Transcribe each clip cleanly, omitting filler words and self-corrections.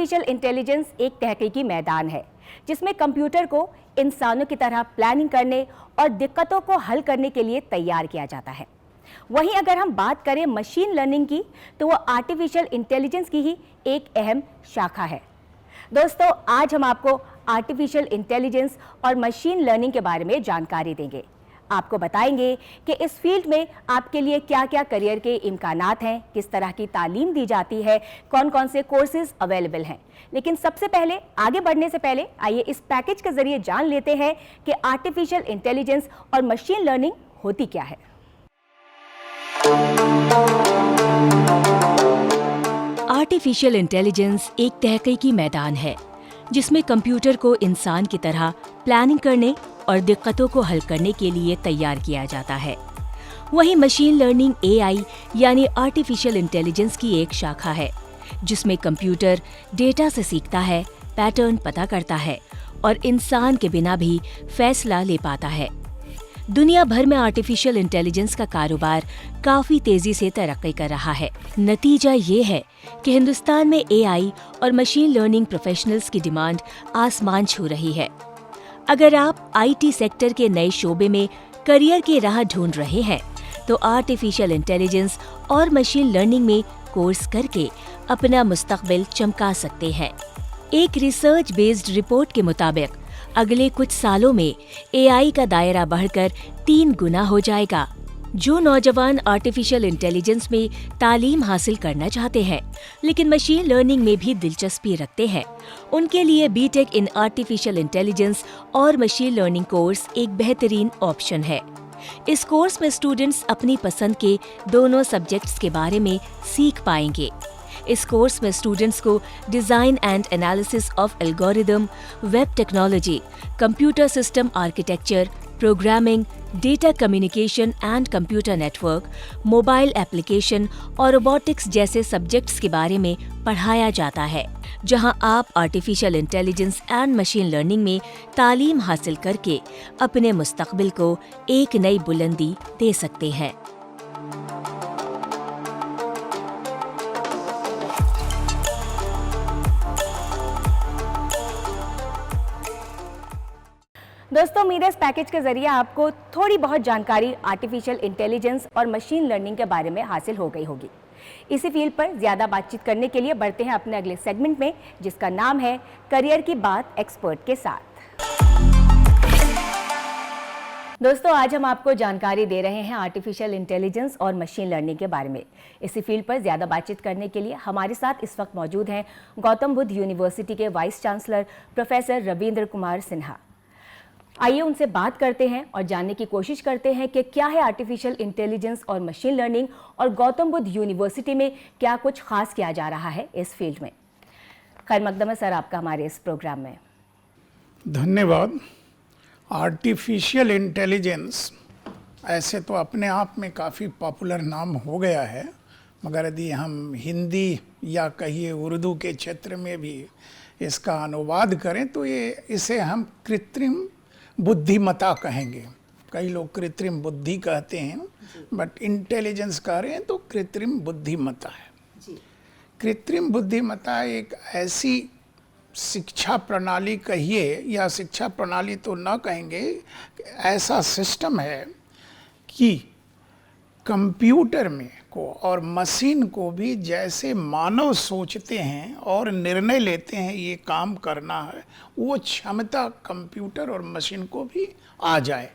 Artificial intelligence एक तहकीकी मैदान है जिसमें कंप्यूटर को इंसानों की तरह प्लानिंग करने और दिक्कतों को हल करने के लिए तैयार किया जाता है। वहीं अगर हम बात करें मशीन लर्निंग की, तो वो आर्टिफिशियल इंटेलिजेंस की ही एक अहम शाखा है। दोस्तों, आज हम आपको आर्टिफिशियल इंटेलिजेंस और मशीन लर्निंग के बारे में जानकारी देंगे। आपको बताएंगे कि इस फील्ड में आपके लिए क्या क्या करियर के इम्कानात हैं, किस तरह की तालीम दी जाती है, कौन कौन से कोर्सेज अवेलेबल हैं। लेकिन सबसे पहले, आगे बढ़ने से पहले आइए इस पैकेज के जरिए जान लेते हैं कि आर्टिफिशियल इंटेलिजेंस और मशीन लर्निंग होती क्या है। आर्टिफिशियल इंटेलिजेंस एक तहकीकी मैदान है जिसमें कंप्यूटर को इंसान की तरह प्लानिंग करने और दिक्कतों को हल करने के लिए तैयार किया जाता है। वहीं मशीन लर्निंग एआई यानी आर्टिफिशियल इंटेलिजेंस की एक शाखा है जिसमें कंप्यूटर डेटा से सीखता है, पैटर्न पता करता है और इंसान के बिना भी फैसला ले पाता है। दुनिया भर में आर्टिफिशियल इंटेलिजेंस का कारोबार काफी तेजी से तरक्की कर रहा है। नतीजा ये है कि हिंदुस्तान में एआई और मशीन लर्निंग प्रोफेशनल्स की डिमांड आसमान छू रही है। अगर आप आईटी सेक्टर के नए शोबे में करियर की राह ढूंढ रहे हैं, तो आर्टिफिशियल इंटेलिजेंस और मशीन लर्निंग में कोर्स करके अपना मुस्तकबिल चमका सकते हैं। एक रिसर्च बेस्ड रिपोर्ट के मुताबिक अगले कुछ सालों में एआई का दायरा बढ़कर 3 गुना हो जाएगा। जो नौजवान आर्टिफिशियल इंटेलिजेंस में तालीम हासिल करना चाहते हैं लेकिन मशीन लर्निंग में भी दिलचस्पी रखते हैं, उनके लिए बीटेक इन आर्टिफिशियल इंटेलिजेंस और मशीन लर्निंग कोर्स एक बेहतरीन ऑप्शन है। इस कोर्स में स्टूडेंट्स अपनी पसंद के दोनों सब्जेक्ट्स के बारे में सीख पाएंगे। इस कोर्स में स्टूडेंट्स को design and analysis of algorithm, web technology, computer system architecture, programming, data communication and computer network, mobile application और रोबोटिक्स जैसे सब्जेक्ट्स के बारे में पढ़ाया जाता है, जहां आप artificial intelligence and machine learning में तालीम हासिल करके अपने मुस्तकबिल को एक नई बुलंदी दे सकते हैं। दोस्तों, मेरे इस पैकेज के जरिए आपको थोड़ी बहुत जानकारी आर्टिफिशियल इंटेलिजेंस और मशीन लर्निंग के बारे में हासिल हो गई होगी। इसी फील्ड पर ज़्यादा बातचीत करने के लिए बढ़ते हैं अपने अगले सेगमेंट में, जिसका नाम है करियर की बात एक्सपर्ट के साथ। दोस्तों, आज हम आपको जानकारी दे रहे हैं आर्टिफिशियल इंटेलिजेंस और मशीन लर्निंग के बारे में। इसी फील्ड पर ज़्यादा बातचीत करने के लिए हमारे साथ इस वक्त मौजूद हैं गौतम बुद्ध यूनिवर्सिटी के vice chancellor professor Ravindra Kumar Sinha. आइए उनसे बात करते हैं और जानने की कोशिश करते हैं कि क्या है आर्टिफिशियल इंटेलिजेंस और मशीन लर्निंग, और गौतम बुद्ध यूनिवर्सिटी में क्या कुछ खास किया जा रहा है इस फील्ड में। खैर मकदम है सर आपका हमारे इस प्रोग्राम में। धन्यवाद। आर्टिफिशियल इंटेलिजेंस ऐसे तो अपने आप में काफ़ी पॉपुलर नाम हो गया है, मगर यदि हम हिंदी या कहिए उर्दू के क्षेत्र में भी इसका अनुवाद करें तो इसे हम कृत्रिम बुद्धिमत्ता कहेंगे। कई लोग कृत्रिम बुद्धि कहते हैं, बट इंटेलिजेंस कह रहे हैं तो कृत्रिम बुद्धिमत्ता है। कृत्रिम बुद्धिमत्ता एक ऐसी शिक्षा प्रणाली कहिए, या शिक्षा प्रणाली तो न कहेंगे, ऐसा सिस्टम है कि कंप्यूटर में को और मशीन को भी जैसे मानव सोचते हैं और निर्णय लेते हैं ये काम करना है, वो क्षमता कंप्यूटर और मशीन को भी आ जाए,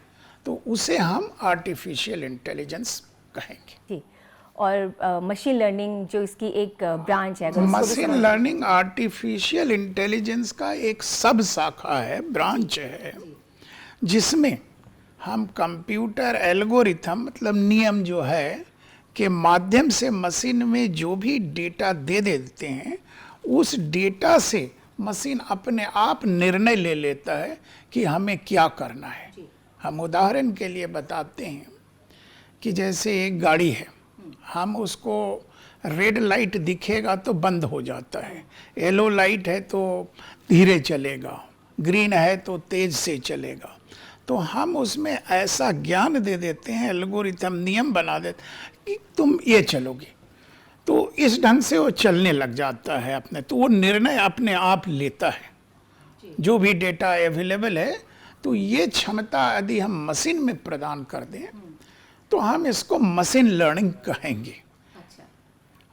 तो उसे हम आर्टिफिशियल इंटेलिजेंस कहेंगे। जी, और मशीन लर्निंग जो इसकी एक ब्रांच है, मशीन लर्निंग आर्टिफिशियल इंटेलिजेंस का एक सब शाखा है, ब्रांच है, जिसमें हम कंप्यूटर एल्गोरिथम मतलब नियम जो है के माध्यम से मशीन में जो भी डेटा दे देते हैं, उस डेटा से मशीन अपने आप निर्णय ले लेता है कि हमें क्या करना है। हम उदाहरण के लिए बताते हैं कि जैसे एक गाड़ी है, हम उसको रेड लाइट दिखेगा तो बंद हो जाता है, येलो लाइट है तो धीरे चलेगा, ग्रीन है तो तेज से चलेगा। तो हम उसमें ऐसा ज्ञान दे देते हैं, एल्गोरिथम नियम बना देते कि तुम ये चलोगे। तो इस ढंग से वो चलने लग जाता है अपने, तो वो निर्णय अपने आप लेता है जो भी डेटा अवेलेबल है। तो ये क्षमता यदि हम मशीन में प्रदान कर दें तो हम इसको मशीन लर्निंग कहेंगे।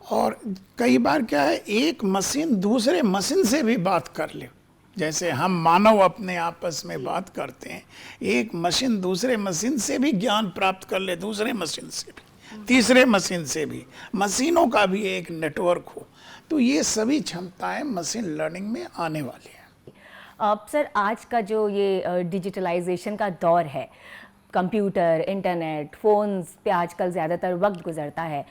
और कई बार क्या है, एक मशीन दूसरे मशीन से भी बात कर ले, जैसे हम मानव अपने आपस में बात करते हैं, एक मशीन दूसरे मशीन से भी ज्ञान प्राप्त कर ले, दूसरे मशीन से भी, तीसरे मशीन से भी, मशीनों का भी एक नेटवर्क हो। तो ये सभी क्षमताएं मशीन लर्निंग में आने वाली हैं। अब सर, आज का जो ये डिजिटलाइजेशन का दौर है, कंप्यूटर, इंटरनेट, फ़ोन्स पे आजकल ज़्यादातर वक्त गुजरता है,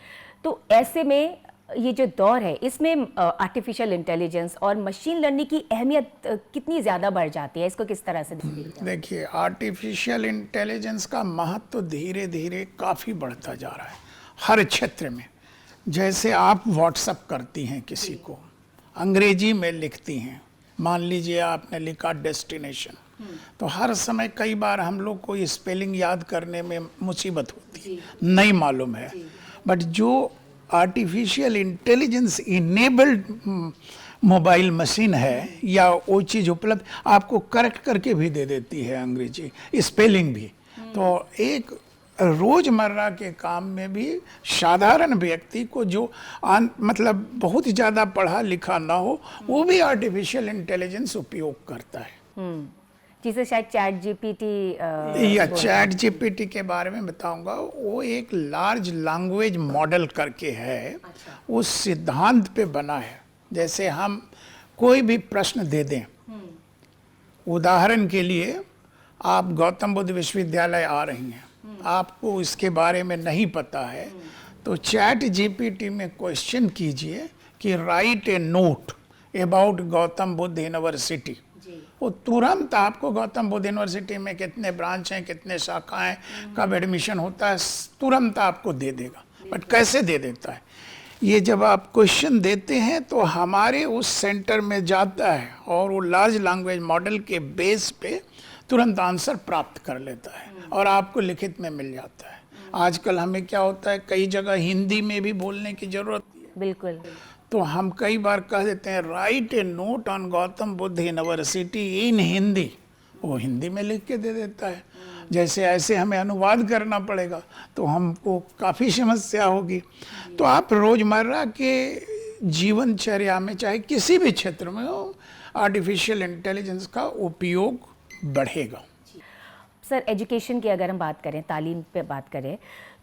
तो ऐसे में ये जो दौर है इसमें आर्टिफिशियल इंटेलिजेंस और मशीन लर्निंग की अहमियत कितनी ज़्यादा बढ़ जाती है, इसको किस तरह से देखिए, आर्टिफिशियल इंटेलिजेंस का महत्व तो धीरे धीरे काफ़ी बढ़ता जा रहा है हर क्षेत्र में। जैसे आप व्हाट्सअप करती हैं किसी को, अंग्रेजी में लिखती हैं, मान लीजिए आपने लिखा डेस्टिनेशन, तो हर समय कई बार हम लोग को स्पेलिंग याद करने में मुसीबत होती है, नहीं मालूम है। बट जो artificial intelligence enabled mobile machine है या वो चीज़ उपलब्ध, आपको करेक्ट करके भी दे देती है अंग्रेजी स्पेलिंग भी। तो एक रोज़मर्रा के काम में भी साधारण व्यक्ति को जो मतलब बहुत ज़्यादा पढ़ा लिखा ना हो, वो भी आर्टिफिशियल इंटेलिजेंस उपयोग करता है। जिसे शायद चैट जीपीटी या चैट जीपीटी के बारे में बताऊंगा। वो एक लार्ज लैंग्वेज मॉडल करके है, उस सिद्धांत पे बना है। जैसे हम कोई भी प्रश्न दे दें, उदाहरण के लिए आप गौतम बुद्ध विश्वविद्यालय आ रही हैं, आपको इसके बारे में नहीं पता है, तो चैट जीपीटी में क्वेश्चन कीजिए कि right a note about Gautam Buddha university. वो तुरंत आपको गौतम बुद्ध यूनिवर्सिटी में कितने ब्रांच हैं, कितने शाखाएं, कब एडमिशन होता है, तुरंत आपको दे देगा। बट कैसे दे देता है? ये जब आप क्वेश्चन देते हैं तो हमारे उस सेंटर में जाता है और वो लार्ज लैंग्वेज मॉडल के बेस पे तुरंत आंसर प्राप्त कर लेता है और आपको लिखित में मिल जाता है। आजकल हमें क्या होता है, कई जगह हिंदी में भी बोलने की जरूरत है। बिल्कुल। तो हम कई बार कह देते हैं write a note on Gautam Buddha University in Hindi, वो हिंदी में लिख के दे देता है। जैसे ऐसे हमें अनुवाद करना पड़ेगा तो हमको काफ़ी समस्या होगी। तो आप रोज़मर्रा के जीवनचर्या में चाहे किसी भी क्षेत्र में हो, आर्टिफिशियल इंटेलिजेंस का उपयोग बढ़ेगा। सर, एजुकेशन की अगर हम बात करें, तालीम पे बात करें,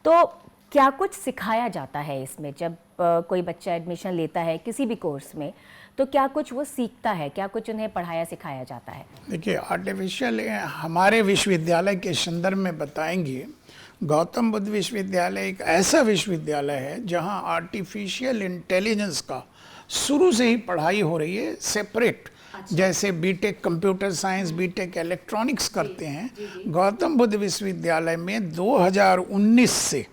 तो क्या कुछ सिखाया जाता है इसमें? जब कोई बच्चा एडमिशन लेता है किसी भी कोर्स में, तो क्या कुछ वो सीखता है, क्या कुछ उन्हें पढ़ाया सिखाया जाता है? देखिए, आर्टिफिशियल हमारे विश्वविद्यालय के संदर्भ में बताएंगे, गौतम बुद्ध विश्वविद्यालय एक ऐसा विश्वविद्यालय है जहां आर्टिफिशियल इंटेलिजेंस का शुरू से ही पढ़ाई हो रही है सेपरेट। जैसे BTech computer science, BTech electronics करते हैं, गौतम बुद्ध विश्वविद्यालय में 2019 से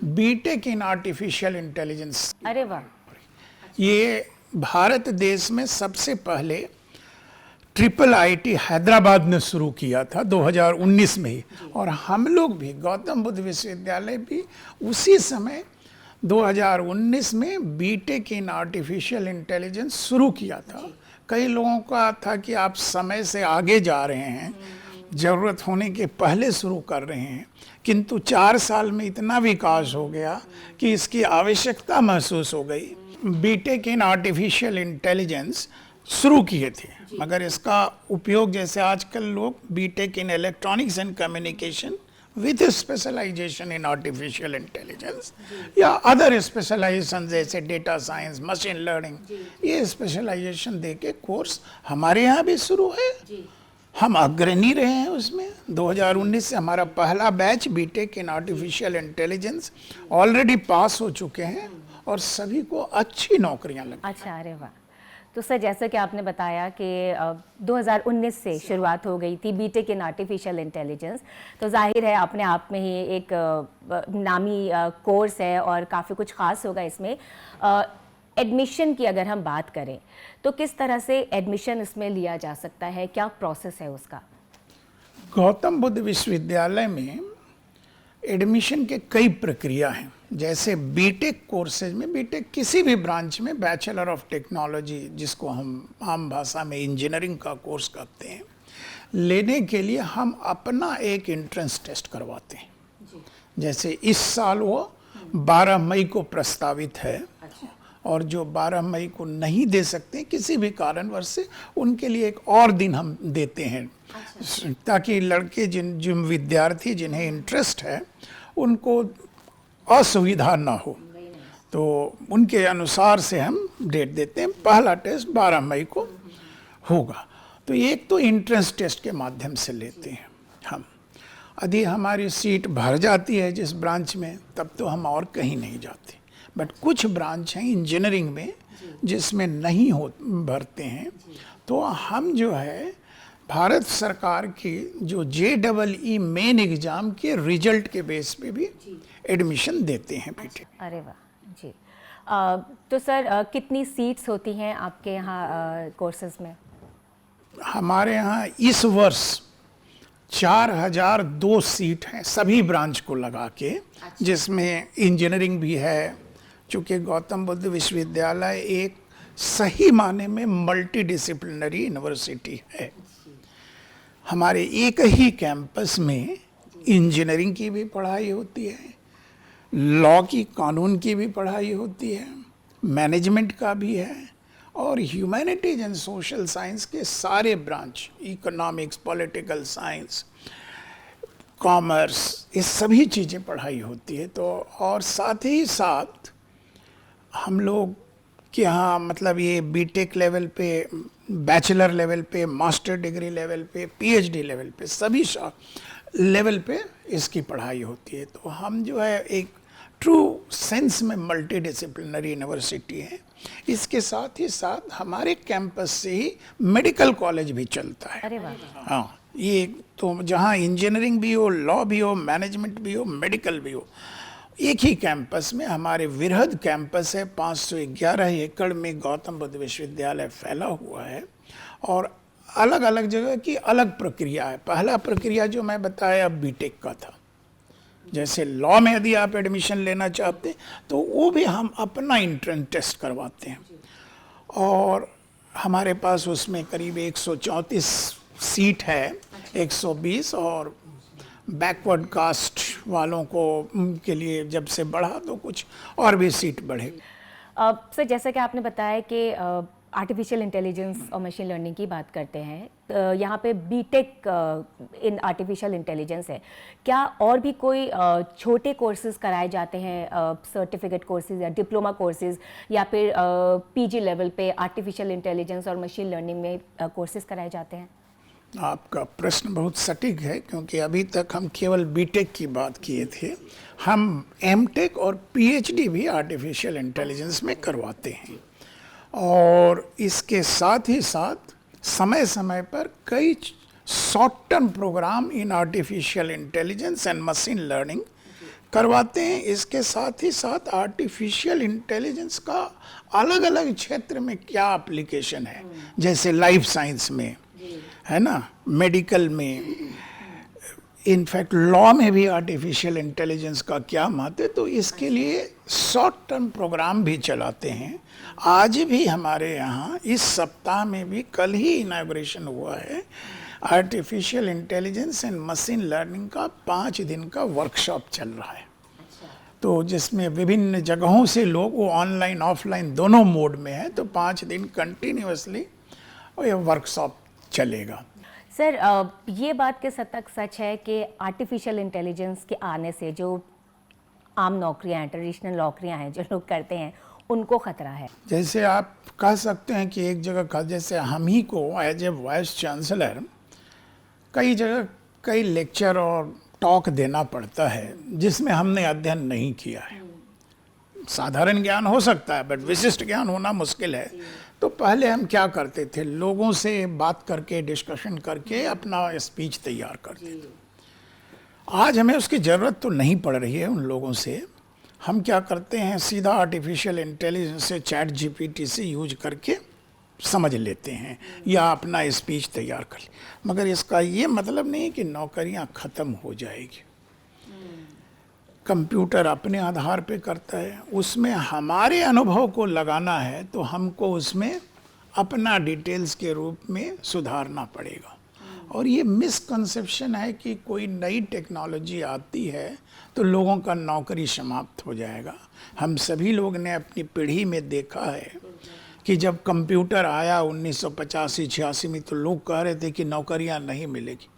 बीटेक इन आर्टिफिशियल इंटेलिजेंस। अरे वाह! ये भारत देश में सबसे पहले ट्रिपल आईटी हैदराबाद ने शुरू किया था 2019 में ही, और हम लोग भी गौतम बुद्ध विश्वविद्यालय भी उसी समय 2019 में बीटेक इन आर्टिफिशियल इंटेलिजेंस शुरू किया था। कई लोगों का था कि आप समय से आगे जा रहे हैं, ज़रूरत होने के पहले शुरू कर रहे हैं, किंतु 4 साल में इतना विकास हो गया कि इसकी आवश्यकता महसूस हो गई। बीटेक इन आर्टिफिशियल इंटेलिजेंस शुरू किए थे, मगर इसका उपयोग जैसे आजकल लोग BTech in electronics and communication with specialisation in artificial intelligence या अदर स्पेशलाइजेशन जैसे डेटा साइंस, मशीन लर्निंग, ये स्पेशलाइजेशन दे के कोर्स हमारे यहाँ भी शुरू है। हम अग्रणी रहे हैं उसमें। 2019 से हमारा पहला batch B Tech in artificial intelligence already pass हो चुके हैं और सभी को अच्छी नौकरियां लगी। अच्छा, अरे वाह! तो सर, जैसा कि आपने बताया कि 2019 से शुरुआत हो गई थी बीटेक इन आर्टिफिशियल इंटेलिजेंस, तो जाहिर है अपने आप में ही एक नामी कोर्स है और काफ़ी कुछ ख़ास होगा इसमें। एडमिशन की अगर हम बात करें तो किस तरह से एडमिशन इसमें लिया जा सकता है, क्या प्रोसेस है उसका? गौतम बुद्ध विश्वविद्यालय में एडमिशन के कई प्रक्रिया हैं। जैसे बीटेक कोर्सेज में, बीटेक किसी भी ब्रांच में बैचलर ऑफ टेक्नोलॉजी, जिसको हम आम भाषा में इंजीनियरिंग का कोर्स कहते हैं, लेने के लिए हम अपना एक एंट्रेंस टेस्ट करवाते हैं। जैसे इस साल वो 12 मई को प्रस्तावित है, और जो 12 मई को नहीं दे सकते किसी भी कारणवश से, उनके लिए एक और दिन हम देते हैं, ताकि लड़के जिन विद्यार्थी जिन्हें इंटरेस्ट है उनको असुविधा ना हो। तो उनके अनुसार से हम डेट देते हैं। पहला टेस्ट 12 मई को होगा। तो एक तो एंट्रेंस टेस्ट के माध्यम से लेते हैं हम। यदि हमारी सीट भर जाती है जिस ब्रांच में, तब तो हम और कहीं नहीं जाते। बट कुछ ब्रांच हैं इंजीनियरिंग में जिसमें नहीं भरते हैं, तो हम जो है भारत सरकार की जो JEE मेन एग्जाम के रिजल्ट के बेस पे भी एडमिशन देते हैं बीटेक। अरे वाह जी। तो सर कितनी सीट्स होती हैं आपके यहाँ कोर्सेज में? हमारे यहाँ इस वर्ष 4002 सीट हैं सभी ब्रांच को लगा के, जिसमें इंजीनियरिंग भी है, चूँकि गौतम बुद्ध विश्वविद्यालय एक सही माने में मल्टी डिसिप्लिनरी यूनिवर्सिटी है। हमारे एक ही कैंपस में इंजीनियरिंग की भी पढ़ाई होती है, लॉ की, कानून की भी पढ़ाई होती है, मैनेजमेंट का भी है, और ह्यूमैनिटीज एंड सोशल साइंस के सारे branch, economics, political science, commerce, ये सभी चीज़ें पढ़ाई होती है। तो और साथ ही साथ हम लोग के यहाँ मतलब ये बीटेक लेवल पे, बैचलर लेवल पे, मास्टर डिग्री लेवल पे, PhD लेवल पे, सभी लेवल पे इसकी पढ़ाई होती है। तो हम जो है एक ट्रू सेंस में मल्टी डिसिप्लिनरी यूनिवर्सिटी है। इसके साथ ही साथ हमारे कैंपस से ही मेडिकल कॉलेज भी चलता है। अरे वाह। हाँ, ये तो जहाँ इंजीनियरिंग भी हो, लॉ भी हो, मैनेजमेंट भी हो, मेडिकल भी हो, एक ही कैंपस में। हमारे वृहद कैंपस है, 511 एकड़ में गौतम बुद्ध विश्वविद्यालय फैला हुआ है, और अलग अलग जगह की अलग प्रक्रिया है। पहला प्रक्रिया जो मैं बताया बीटेक का था, जैसे लॉ में यदि आप एडमिशन लेना चाहते तो वो भी हम अपना एंट्रेंस टेस्ट करवाते हैं, और हमारे पास उसमें करीब 134 सीट है, 120, और बैकवर्ड कास्ट वालों को के लिए जब से बढ़ा तो कुछ और भी सीट बढ़े। सर जैसा कि आपने बताया कि आर्टिफिशियल इंटेलिजेंस और मशीन लर्निंग की बात करते हैं, यहाँ पे बीटेक इन आर्टिफिशियल इंटेलिजेंस है, क्या और भी कोई छोटे कोर्सेज कराए जाते हैं, सर्टिफिकेट कोर्सेज या डिप्लोमा कोर्सेज, या फिर PG लेवल पे आर्टिफिशियल इंटेलिजेंस और मशीन लर्निंग में कोर्सेज कराए जाते हैं? आपका प्रश्न बहुत सटीक है, क्योंकि अभी तक हम केवल बीटेक की बात किए थे। हम एमटेक और PhD भी आर्टिफिशियल इंटेलिजेंस में करवाते हैं, और इसके साथ ही साथ समय समय पर कई short term programme in artificial intelligence and machine learning करवाते हैं। इसके साथ ही साथ आर्टिफिशियल इंटेलिजेंस का अलग अलग क्षेत्र में क्या एप्लीकेशन है, जैसे लाइफ साइंस में है ना, मेडिकल में, इनफैक्ट लॉ में भी आर्टिफिशियल इंटेलिजेंस का क्या महत्व है, तो इसके लिए शॉर्ट टर्म प्रोग्राम भी चलाते हैं। आज भी हमारे यहाँ इस सप्ताह में भी, कल ही इनॉग्रेशन हुआ है, artificial intelligence and machine learning का 5 दिन का वर्कशॉप चल रहा है। तो जिसमें विभिन्न जगहों से लोग, वो ऑनलाइन ऑफलाइन दोनों मोड में है, तो 5 दिन कंटिन्यूअसली ये वर्कशॉप चलेगा। सर ये बात किस हद तक सच है कि आर्टिफिशियल इंटेलिजेंस के आने से जो आम नौकरियां हैं, ट्रेडिशनल नौकरियां हैं जो लोग करते हैं, उनको खतरा है? जैसे आप कह सकते हैं कि एक जगह का, जैसे हम ही को एज ए वाइस चांसलर कई जगह कई लेक्चर और टॉक देना पड़ता है जिसमें हमने अध्ययन नहीं किया है। साधारण ज्ञान हो सकता है, बट विशिष्ट ज्ञान होना मुश्किल है। तो पहले हम क्या करते थे, लोगों से बात करके, डिस्कशन करके अपना स्पीच तैयार करते थे। आज हमें उसकी ज़रूरत तो नहीं पड़ रही है उन लोगों से। हम क्या करते हैं, सीधा आर्टिफिशियल इंटेलिजेंस से, ChatGPT से यूज करके समझ लेते हैं या अपना स्पीच तैयार कर ले। मगर इसका ये मतलब नहीं है कि नौकरियां ख़त्म हो जाएगी। कंप्यूटर अपने आधार पे करता है, उसमें हमारे अनुभव को लगाना है तो हमको उसमें अपना डिटेल्स के रूप में सुधारना पड़ेगा। और ये मिसकंसेप्शन है कि कोई नई टेक्नोलॉजी आती है तो लोगों का नौकरी समाप्त हो जाएगा। हम सभी लोग ने अपनी पीढ़ी में देखा है कि जब कंप्यूटर आया 1985-86 में तो लोग कह रहे थे कि नौकरियां नहीं मिलेगी।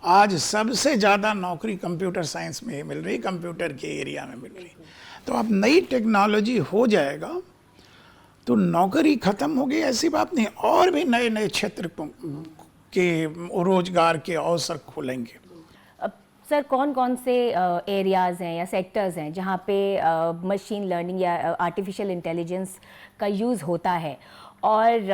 आज सबसे ज़्यादा नौकरी कंप्यूटर साइंस में ही मिल रही, कंप्यूटर के एरिया में मिल रही। तो अब नई टेक्नोलॉजी हो जाएगा तो नौकरी खत्म हो गई ऐसी बात नहीं, और भी नए नए क्षेत्र के रोजगार के अवसर खुलेंगे। अब सर कौन कौन से एरियाज़ हैं या सेक्टर्स हैं जहाँ पे मशीन लर्निंग या आर्टिफिशियल इंटेलिजेंस का यूज़ होता है? और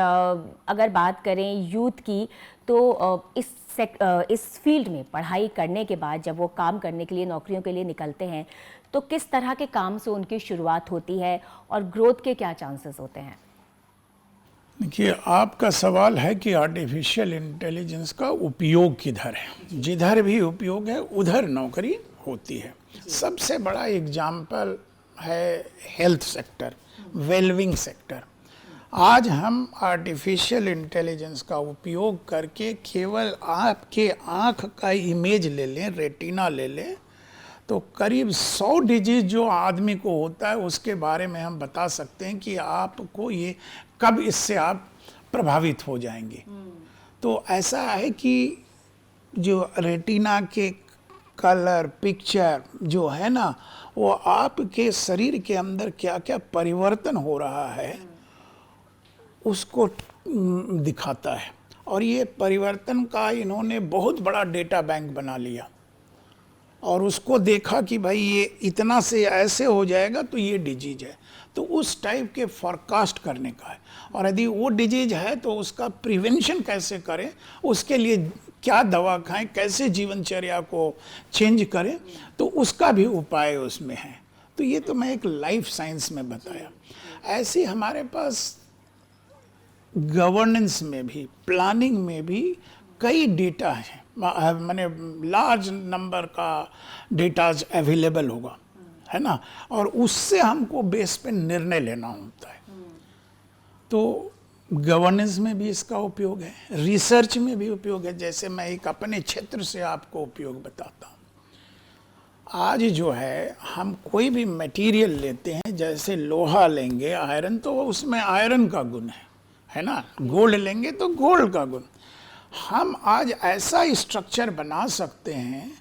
अगर बात करें यूथ की तो इस फील्ड में पढ़ाई करने के बाद जब वो काम करने के लिए, नौकरियों के लिए निकलते हैं तो किस तरह के काम से उनकी शुरुआत होती है और ग्रोथ के क्या चांसेस होते हैं? देखिए, आपका सवाल है कि आर्टिफिशियल इंटेलिजेंस का उपयोग किधर है। जिधर भी उपयोग है उधर नौकरी होती है। सबसे बड़ा एग्जाम्पल है हेल्थ सेक्टर, वेलबिंग सेक्टर। आज हम आर्टिफिशियल इंटेलिजेंस का उपयोग करके केवल आपके आँख का इमेज ले लें, रेटिना ले लें, तो करीब 100 डिजीज जो आदमी को होता है उसके बारे में हम बता सकते हैं कि आपको ये कब इससे आप प्रभावित हो जाएंगे। तो ऐसा है कि जो रेटिना के कलर पिक्चर जो है ना, वो आपके शरीर के अंदर क्या क्या परिवर्तन हो रहा है उसको दिखाता है। और ये परिवर्तन का इन्होंने बहुत बड़ा डेटा बैंक बना लिया और उसको देखा कि भाई ये इतना से ऐसे हो जाएगा तो ये डिजीज है, तो उस टाइप के फोरकास्ट करने का है। और यदि वो डिजीज है तो उसका प्रिवेंशन कैसे करें, उसके लिए क्या दवा खाएं, कैसे जीवनचर्या को चेंज करें, तो उसका भी उपाय उसमें है। तो ये तो मैं एक लाइफ साइंस में बताया। ऐसे हमारे पास गवर्नेंस में भी, प्लानिंग में भी कई डेटा हैं, माने लार्ज नंबर का डेटाज अवेलेबल होगा, है ना, और उससे हमको बेस पे निर्णय लेना होता है। तो गवर्नेंस में भी इसका उपयोग है, रिसर्च में भी उपयोग है। जैसे मैं एक अपने क्षेत्र से आपको उपयोग बताता हूँ। आज जो है हम कोई भी मटेरियल लेते हैं, जैसे लोहा लेंगे, आयरन, तो उसमें आयरन का गुण है ना, गोल्ड लेंगे तो गोल्ड का गुण। हम आज ऐसा स्ट्रक्चर बना सकते हैं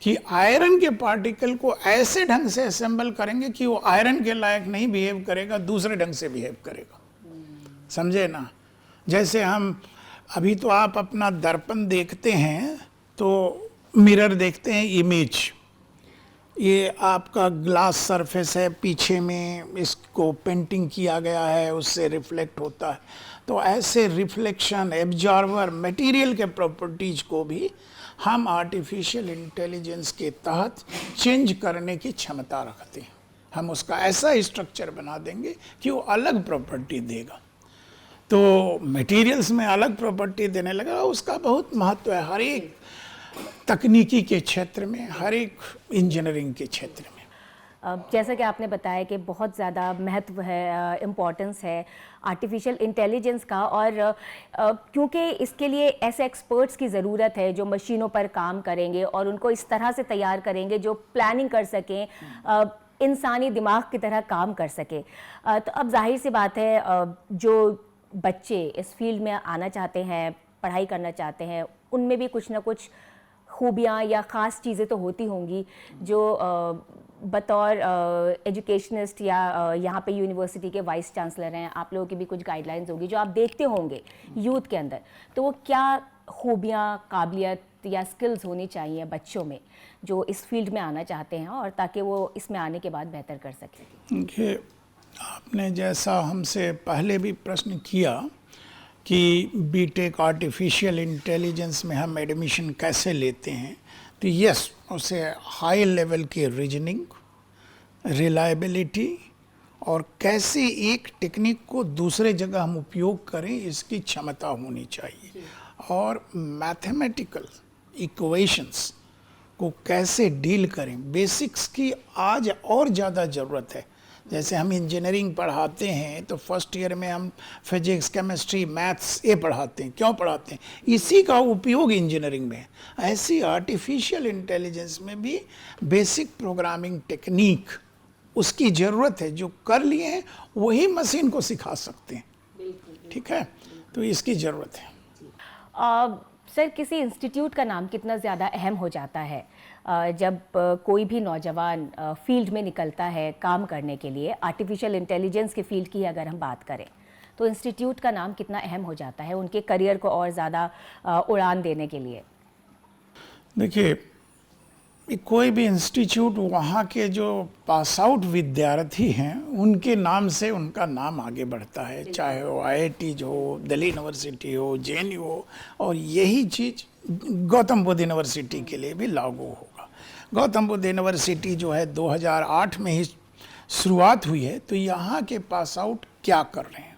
कि आयरन के पार्टिकल को ऐसे ढंग से असेंबल करेंगे कि वो आयरन के लायक नहीं बिहेव करेगा, दूसरे ढंग से बिहेव करेगा। समझे ना? जैसे हम अभी तो आप अपना दर्पण देखते हैं तो मिरर देखते हैं, इमेज, ये आपका ग्लास सरफेस है, पीछे में इसको पेंटिंग किया गया है, उससे रिफ्लेक्ट होता है। तो ऐसे रिफ्लेक्शन, एब्जॉर्बर, मटेरियल के प्रॉपर्टीज को भी हम आर्टिफिशियल इंटेलिजेंस के तहत चेंज करने की क्षमता रखते हैं। हम उसका ऐसा स्ट्रक्चर बना देंगे कि वो अलग प्रॉपर्टी देगा। तो मटेरियल्स में अलग प्रॉपर्टी देने लगा, उसका बहुत महत्व है हर एक तकनीकी के क्षेत्र में, हर एक इंजीनियरिंग के क्षेत्र में। जैसा कि आपने बताया कि बहुत ज़्यादा महत्व है, इम्पॉर्टेंस है आर्टिफिशियल इंटेलिजेंस का, और क्योंकि इसके लिए ऐसे एक्सपर्ट्स की ज़रूरत है जो मशीनों पर काम करेंगे और उनको इस तरह से तैयार करेंगे जो प्लानिंग कर सकें, इंसानी दिमाग की तरह काम कर सके। तो अब जाहिर सी बात है, जो बच्चे इस फील्ड में आना चाहते हैं, पढ़ाई करना चाहते हैं, उनमें भी कुछ ना कुछ खूबियाँ या ख़ास चीज़ें तो होती होंगी जो बतौर एजुकेशनिस्ट या यहाँ पे यूनिवर्सिटी के वाइस चांसलर हैं, आप लोगों की भी कुछ गाइडलाइंस होगी जो आप देखते होंगे यूथ के अंदर। तो वो क्या खूबियाँ, काबिलियत या स्किल्स होनी चाहिए बच्चों में जो इस फील्ड में आना चाहते हैं, और ताकि वो इसमें आने के बाद बेहतर कर सकें? देखिए, आपने जैसा हमसे पहले भी प्रश्न किया कि बीटेक आर्टिफिशियल इंटेलिजेंस में हम एडमिशन कैसे लेते हैं, तो यस, उसे हाई लेवल की रीजनिंग, रिलायबिलिटी और कैसे एक टेक्निक को दूसरे जगह हम उपयोग करें इसकी क्षमता होनी चाहिए। और मैथमेटिकल इक्वेशंस को कैसे डील करें, बेसिक्स की आज और ज़्यादा ज़रूरत है। जैसे हम इंजीनियरिंग पढ़ाते हैं तो फर्स्ट ईयर में हम फिजिक्स, केमिस्ट्री, मैथ्स ये पढ़ाते हैं। क्यों पढ़ाते हैं? इसी का उपयोग इंजीनियरिंग में है। ऐसी आर्टिफिशियल इंटेलिजेंस में भी बेसिक प्रोग्रामिंग टेक्निक उसकी ज़रूरत है। जो कर लिए हैं वही मशीन को सिखा सकते हैं। ठीक है, तो इसकी ज़रूरत है। सर, किसी इंस्टीट्यूट का नाम कितना ज़्यादा अहम हो जाता है जब कोई भी नौजवान फील्ड में निकलता है काम करने के लिए। आर्टिफिशियल इंटेलिजेंस के फील्ड की अगर हम बात करें तो इंस्टीट्यूट का नाम कितना अहम हो जाता है उनके करियर को और ज़्यादा उड़ान देने के लिए? देखिए, कोई भी इंस्टीट्यूट, वहाँ के जो पास आउट विद्यार्थी हैं उनके नाम से उनका नाम आगे बढ़ता है, चाहे वो IIT हो, दिल्ली यूनिवर्सिटी हो, JNU हो। और यही चीज़ गौतम बुद्ध यूनिवर्सिटी के लिए भी लागू होगा। गौतम बुद्ध यूनिवर्सिटी जो है 2008 में ही शुरुआत हुई है, तो यहाँ के पास आउट क्या कर रहे हैं?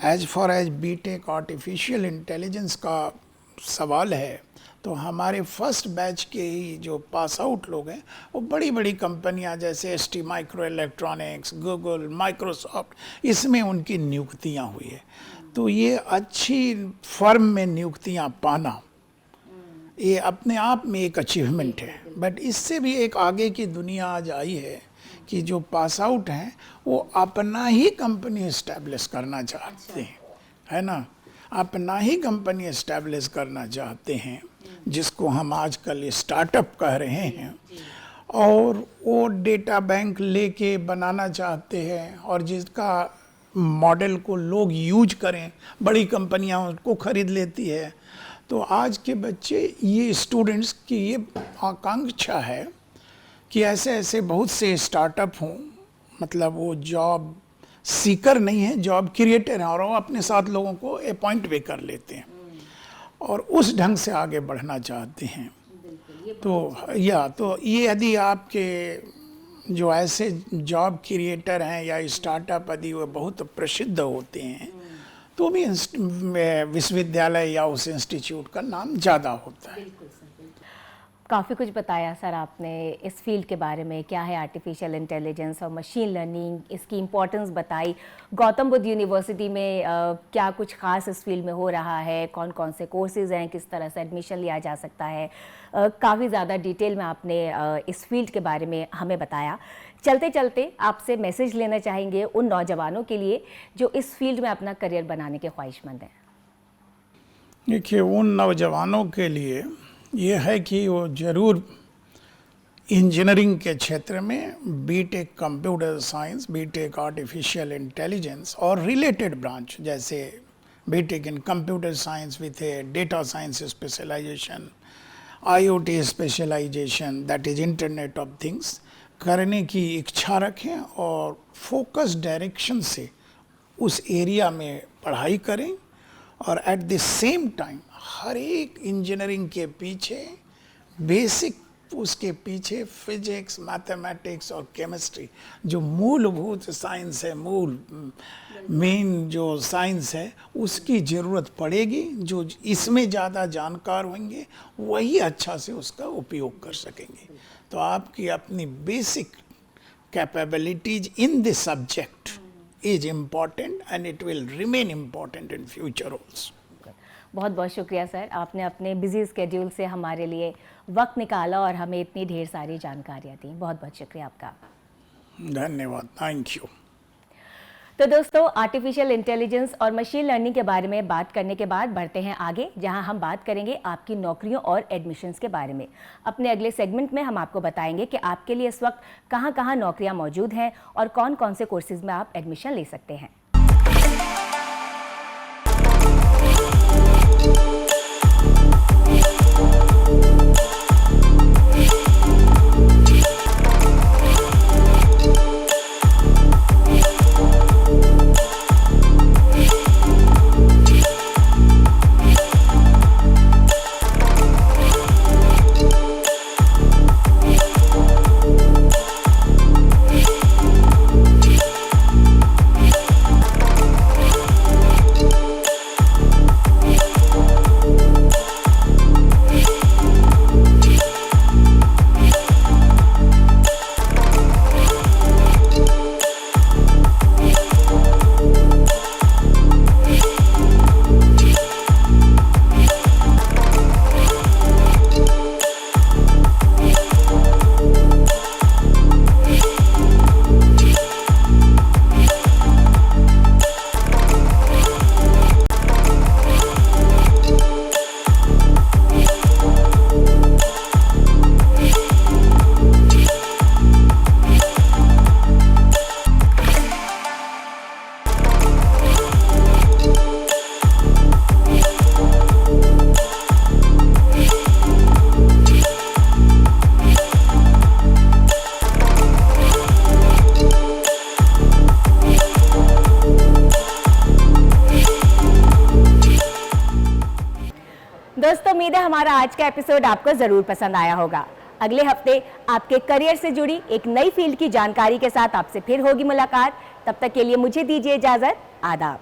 As far as BTech artificial intelligence का सवाल है तो हमारे फर्स्ट बैच के ही जो पास आउट लोग हैं वो बड़ी बड़ी कंपनियां जैसे ST micro electronics, Google, Microsoft, इसमें उनकी नियुक्तियां हुई है। तो ये अच्छी फर्म में नियुक्तियां पाना ये अपने आप में एक अचीवमेंट है। बट इससे भी एक आगे की दुनिया आज आई है कि जो पास आउट हैं वो अपना ही कंपनी इस्टेब्लिश करना चाहते हैं, है ना? अपना ही कंपनी इस्टेब्लिश करना चाहते हैं, जिसको हम आजकल स्टार्टअप कह रहे हैं। और वो डेटा बैंक लेके बनाना चाहते हैं और जिसका मॉडल को लोग यूज करें, बड़ी कंपनियां उसको खरीद लेती है। तो आज के बच्चे, ये स्टूडेंट्स की ये आकांक्षा है कि ऐसे ऐसे बहुत से स्टार्टअप हों, मतलब वो जॉब सीकर नहीं है, जॉब क्रिएटर हैं, और वो अपने साथ लोगों को अपॉइंट भी कर लेते हैं और उस ढंग से आगे बढ़ना चाहते हैं। तो ये यदि आपके जो ऐसे जॉब क्रिएटर हैं या स्टार्टअप यदि वो बहुत प्रसिद्ध होते हैं तो भी विश्वविद्यालय या उस इंस्टीट्यूट का नाम ज़्यादा होता है। काफ़ी कुछ बताया सर आपने इस फील्ड के बारे में, क्या है आर्टिफिशियल इंटेलिजेंस और मशीन लर्निंग, इसकी इम्पोर्टेंस बताई। गौतम बुद्ध यूनिवर्सिटी में क्या कुछ ख़ास इस फील्ड में हो रहा है, कौन कौन से कोर्सेज़ हैं, किस तरह से एडमिशन लिया जा सकता है, काफ़ी ज़्यादा डिटेल में आपने इस फील्ड के बारे में हमें बताया। चलते चलते आपसे मैसेज लेना चाहेंगे उन नौजवानों के लिए जो इस फील्ड में अपना करियर बनाने के ख्वाहिशमंद हैं। देखिए, उन नौजवानों के लिए ये है कि वो ज़रूर इंजीनियरिंग के क्षेत्र में BTech computer science, BTech artificial intelligence और रिलेटेड ब्रांच जैसे BTech in computer science with a data science specialization, IoT specialization, that is internet of things, करने की इच्छा रखें और फोकस डायरेक्शन से उस एरिया में पढ़ाई करें। और एट द सेम टाइम हर एक इंजीनियरिंग के पीछे बेसिक, उसके पीछे फिजिक्स, मैथमेटिक्स और केमिस्ट्री जो मूलभूत साइंस है, मेन जो साइंस है उसकी ज़रूरत पड़ेगी। जो इसमें ज़्यादा जानकार होंगे वही अच्छा से उसका उपयोग कर सकेंगे। तो आपकी अपनी basic capabilities in this subject is important and it will remain important in future also. बहुत बहुत शुक्रिया सर, आपने अपने बिजी स्केड्यूल से हमारे लिए वक्त निकाला और हमें इतनी ढेर सारी जानकारियाँ दी। बहुत बहुत शुक्रिया आपका। धन्यवाद, थैंक यू। तो दोस्तों, आर्टिफिशियल इंटेलिजेंस और मशीन लर्निंग के बारे में बात करने के बाद बढ़ते हैं आगे, जहां हम बात करेंगे आपकी नौकरियों और एडमिशन्स के बारे में। अपने अगले सेगमेंट में हम आपको बताएंगे कि आपके लिए इस वक्त कहां-कहां नौकरियां मौजूद हैं और कौन-कौन से कोर्सेज में आप एडमिशन ले सकते हैं। उम्मीद है हमारा आज का एपिसोड आपको जरूर पसंद आया होगा। अगले हफ्ते आपके करियर से जुड़ी एक नई फील्ड की जानकारी के साथ आपसे फिर होगी मुलाकात। तब तक के लिए मुझे दीजिए इजाजत। आदाब।